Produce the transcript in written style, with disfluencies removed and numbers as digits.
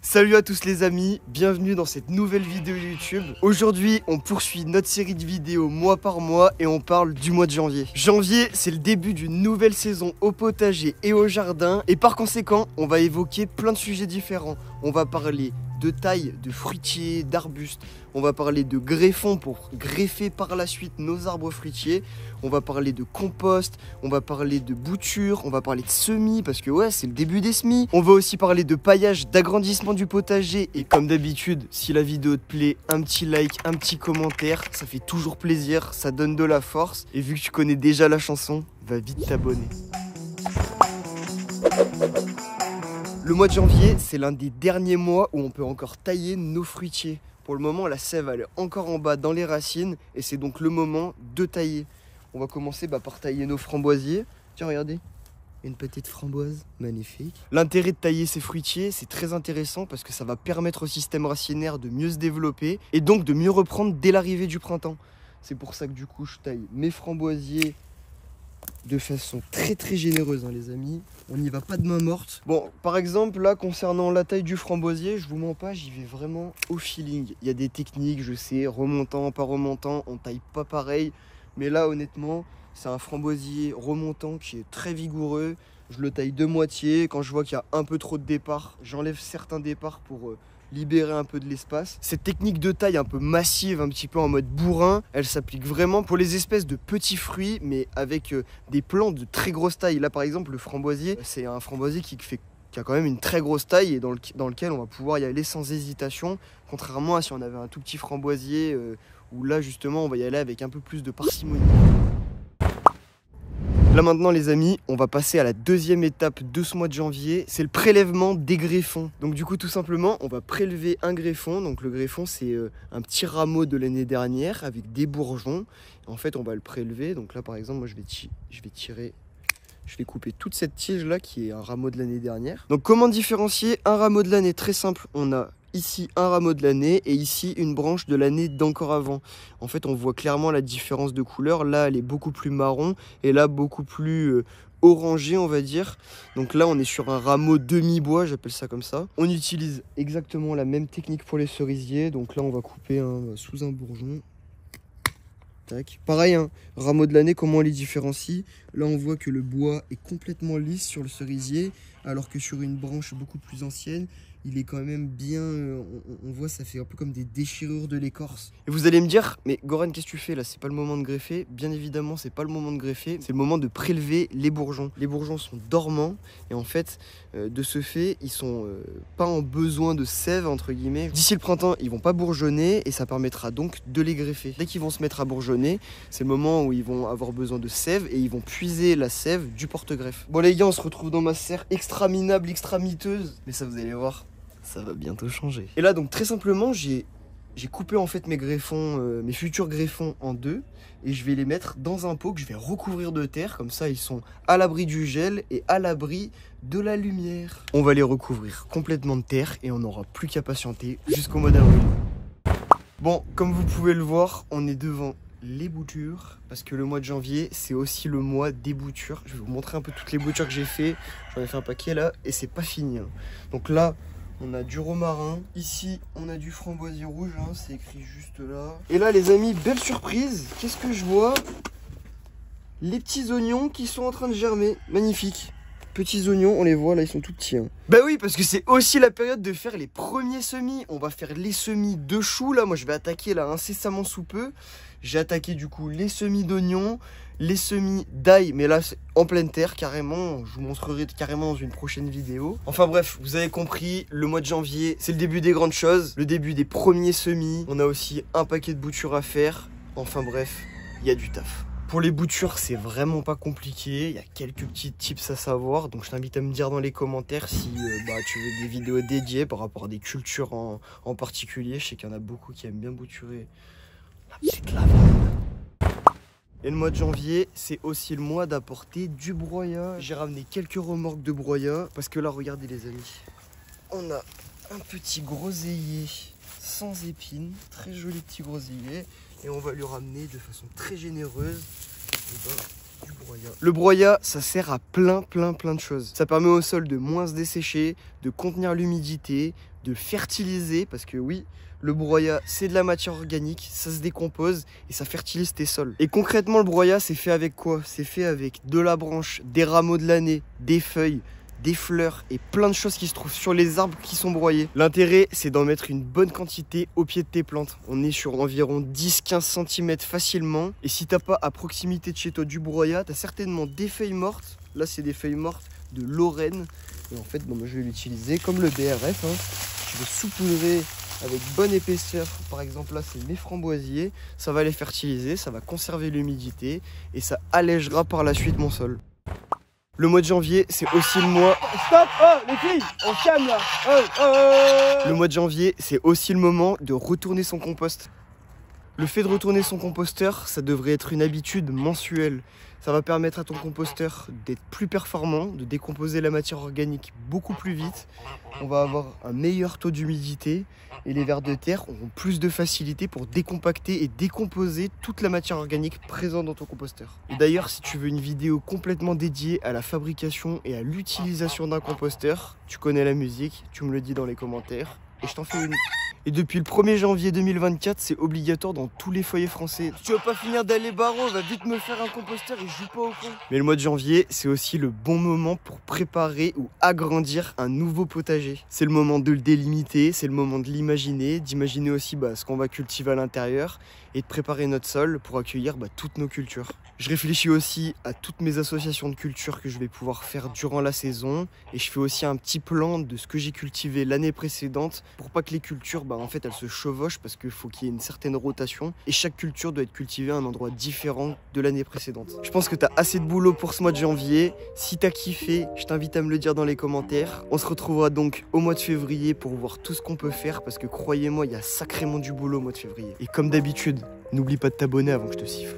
Salut à tous les amis, bienvenue dans cette nouvelle vidéo YouTube. Aujourd'hui, on poursuit notre série de vidéos mois par mois et on parle du mois de janvier. Janvier, c'est le début d'une nouvelle saison au potager et au jardin et par conséquent, on va évoquer plein de sujets différents. On va parler de taille, de fruitiers, d'arbustes. On va parler de greffons pour greffer par la suite nos arbres fruitiers. On va parler de compost, on va parler de bouture, on va parler de semis parce que ouais, c'est le début des semis. On va aussi parler de paillage, d'agrandissement du potager. Et comme d'habitude, si la vidéo te plaît, un petit like, un petit commentaire, ça fait toujours plaisir, ça donne de la force. Et vu que tu connais déjà la chanson, va vite t'abonner. Le mois de janvier, c'est l'un des derniers mois où on peut encore tailler nos fruitiers. Pour le moment, la sève elle est encore en bas dans les racines et c'est donc le moment de tailler. On va commencer par tailler nos framboisiers. Tiens, regardez, une petite framboise, magnifique. L'intérêt de tailler ces fruitiers, c'est très intéressant parce que ça va permettre au système racinaire de mieux se développer et donc de mieux reprendre dès l'arrivée du printemps. C'est pour ça que du coup, je taille mes framboisiers de façon très généreuse les amis, on n'y va pas de main morte. Bon, par exemple là concernant la taille du framboisier, je vous mens pas, j'y vais vraiment au feeling. Il y a des techniques, je sais, remontant, pas remontant, on taille pas pareil, mais là honnêtement c'est un framboisier remontant qui est très vigoureux. Je le taille de moitié, quand je vois qu'il y a un peu trop de départ, j'enlève certains départs pour libérer un peu de l'espace. Cette technique de taille un peu massive, un petit peu en mode bourrin, elle s'applique vraiment pour les espèces de petits fruits, mais avec des plants de très grosse taille. Là par exemple, le framboisier, c'est un framboisier qui a quand même une très grosse taille et dans lequel on va pouvoir y aller sans hésitation, contrairement à si on avait un tout petit framboisier où là justement on va y aller avec un peu plus de parcimonie. Là maintenant les amis, on va passer à la deuxième étape de ce mois de janvier, c'est le prélèvement des greffons. Donc du coup tout simplement, on va prélever un greffon. Donc le greffon c'est un petit rameau de l'année dernière avec des bourgeons. En fait on va le prélever, donc là par exemple moi je vais couper toute cette tige là qui est un rameau de l'année dernière. Donc comment différencier un rameau de l'année? Très simple, on a ici un rameau de l'année et ici une branche de l'année d'encore avant. En fait on voit clairement la différence de couleur. Là elle est beaucoup plus marron et là beaucoup plus orangé on va dire. Donc là on est sur un rameau demi-bois, j'appelle ça comme ça. On utilise exactement la même technique pour les cerisiers. Donc là on va couper sous un bourgeon. Tac. Pareil, rameau de l'année, comment on les différencie? Là on voit que le bois est complètement lisse sur le cerisier, alors que sur une branche beaucoup plus ancienne, il est quand même bien, on voit ça fait un peu comme des déchirures de l'écorce. Et vous allez me dire, mais Goran, qu'est-ce que tu fais là? C'est pas le moment de greffer. Bien évidemment, c'est pas le moment de greffer, c'est le moment de prélever les bourgeons. Les bourgeons sont dormants et en fait, de ce fait, ils sont pas en besoin de sève entre guillemets. D'ici le printemps, ils vont pas bourgeonner et ça permettra donc de les greffer. Dès qu'ils vont se mettre à bourgeonner, c'est le moment où ils vont avoir besoin de sève et ils vont puiser la sève du porte-greffe. Bon les gars, on se retrouve dans ma serre extra minable, extra miteuse, mais ça vous allez voir, ça va bientôt changer. Et là donc très simplement j'ai coupé en fait mes greffons, mes futurs greffons en deux et je vais les mettre dans un pot que je vais recouvrir de terre, comme ça ils sont à l'abri du gel et à l'abri de la lumière. On va les recouvrir complètement de terre et on n'aura plus qu'à patienter jusqu'au mois d'avril. Bon, comme vous pouvez le voir, on est devant les boutures parce que le mois de janvier c'est aussi le mois des boutures. Je vais vous montrer un peu toutes les boutures que j'ai fait. J'en ai fait un paquet là et c'est pas fini. Donc là on a du romarin, ici on a du framboisier rouge, c'est écrit juste là. Et là les amis, belle surprise, qu'est-ce que je vois? Les petits oignons qui sont en train de germer, magnifique. Petits oignons, on les voit là, ils sont tout petits. Bah oui, parce que c'est aussi la période de faire les premiers semis. On va faire les semis de choux là, moi je vais attaquer là incessamment sous peu. J'ai attaqué du coup les semis d'oignons, les semis d'ail, mais là c'est en pleine terre carrément, je vous montrerai carrément dans une prochaine vidéo. Enfin bref, vous avez compris, le mois de janvier c'est le début des grandes choses, le début des premiers semis. On a aussi un paquet de boutures à faire, enfin bref, il y a du taf. Pour les boutures, c'est vraiment pas compliqué, il y a quelques petits tips à savoir, donc je t'invite à me dire dans les commentaires si tu veux des vidéos dédiées par rapport à des cultures en particulier. Je sais qu'il y en a beaucoup qui aiment bien bouturer la petite lavande. Et le mois de janvier, c'est aussi le mois d'apporter du broyat. J'ai ramené quelques remorques de broyat, parce que là, regardez les amis, on a un petit groseillier sans épines, très joli petit groseillier, et on va lui ramener de façon très généreuse du broyat. broyat? Le broyat, ça sert à plein de choses. Ça permet au sol de moins se dessécher, de contenir l'humidité, de fertiliser, parce que oui, le broyat, c'est de la matière organique, ça se décompose et ça fertilise tes sols. Et concrètement, le broyat, c'est fait avec quoi? C'est fait avec de la branche, des rameaux de l'année, des feuilles, des fleurs et plein de choses qui se trouvent sur les arbres qui sont broyés. L'intérêt, c'est d'en mettre une bonne quantité au pied de tes plantes. On est sur environ 10-15 cm facilement. Et si t'as pas à proximité de chez toi du broyat, t'as certainement des feuilles mortes. Là, c'est des feuilles mortes de Lorraine. Et en fait, bon, moi, je vais l'utiliser comme le BRF. Je vais saupoudrer avec bonne épaisseur. Par exemple, là, c'est mes framboisiers. Ça va les fertiliser, ça va conserver l'humidité et ça allègera par la suite mon sol. Le mois de janvier, c'est aussi le mois... Stop! Oh, les filles! On se calme là! Le mois de janvier, c'est aussi le moment de retourner son compost. Le fait de retourner son composteur, ça devrait être une habitude mensuelle. Ça va permettre à ton composteur d'être plus performant, de décomposer la matière organique beaucoup plus vite. On va avoir un meilleur taux d'humidité et les vers de terre auront plus de facilité pour décompacter et décomposer toute la matière organique présente dans ton composteur. Et d'ailleurs, si tu veux une vidéo complètement dédiée à la fabrication et à l'utilisation d'un composteur, tu connais la musique, tu me le dis dans les commentaires et je t'en fais une. Et depuis le 1er janvier 2024, c'est obligatoire dans tous les foyers français. Si tu veux pas finir d'aller barreau, va vite me faire un composteur et je joue pas au con. Mais le mois de janvier, c'est aussi le bon moment pour préparer ou agrandir un nouveau potager. C'est le moment de le délimiter, c'est le moment de l'imaginer, d'imaginer aussi ce qu'on va cultiver à l'intérieur et de préparer notre sol pour accueillir toutes nos cultures. Je réfléchis aussi à toutes mes associations de cultures que je vais pouvoir faire durant la saison et je fais aussi un petit plan de ce que j'ai cultivé l'année précédente pour pas que les cultures en fait elles se chevauchent parce qu'il faut qu'il y ait une certaine rotation et chaque culture doit être cultivée à un endroit différent de l'année précédente. Je pense que tu as assez de boulot pour ce mois de janvier. Si tu as kiffé, je t'invite à me le dire dans les commentaires. On se retrouvera donc au mois de février pour voir tout ce qu'on peut faire parce que croyez-moi, il y a sacrément du boulot au mois de février. Et comme d'habitude, n'oublie pas de t'abonner avant que je te siffle.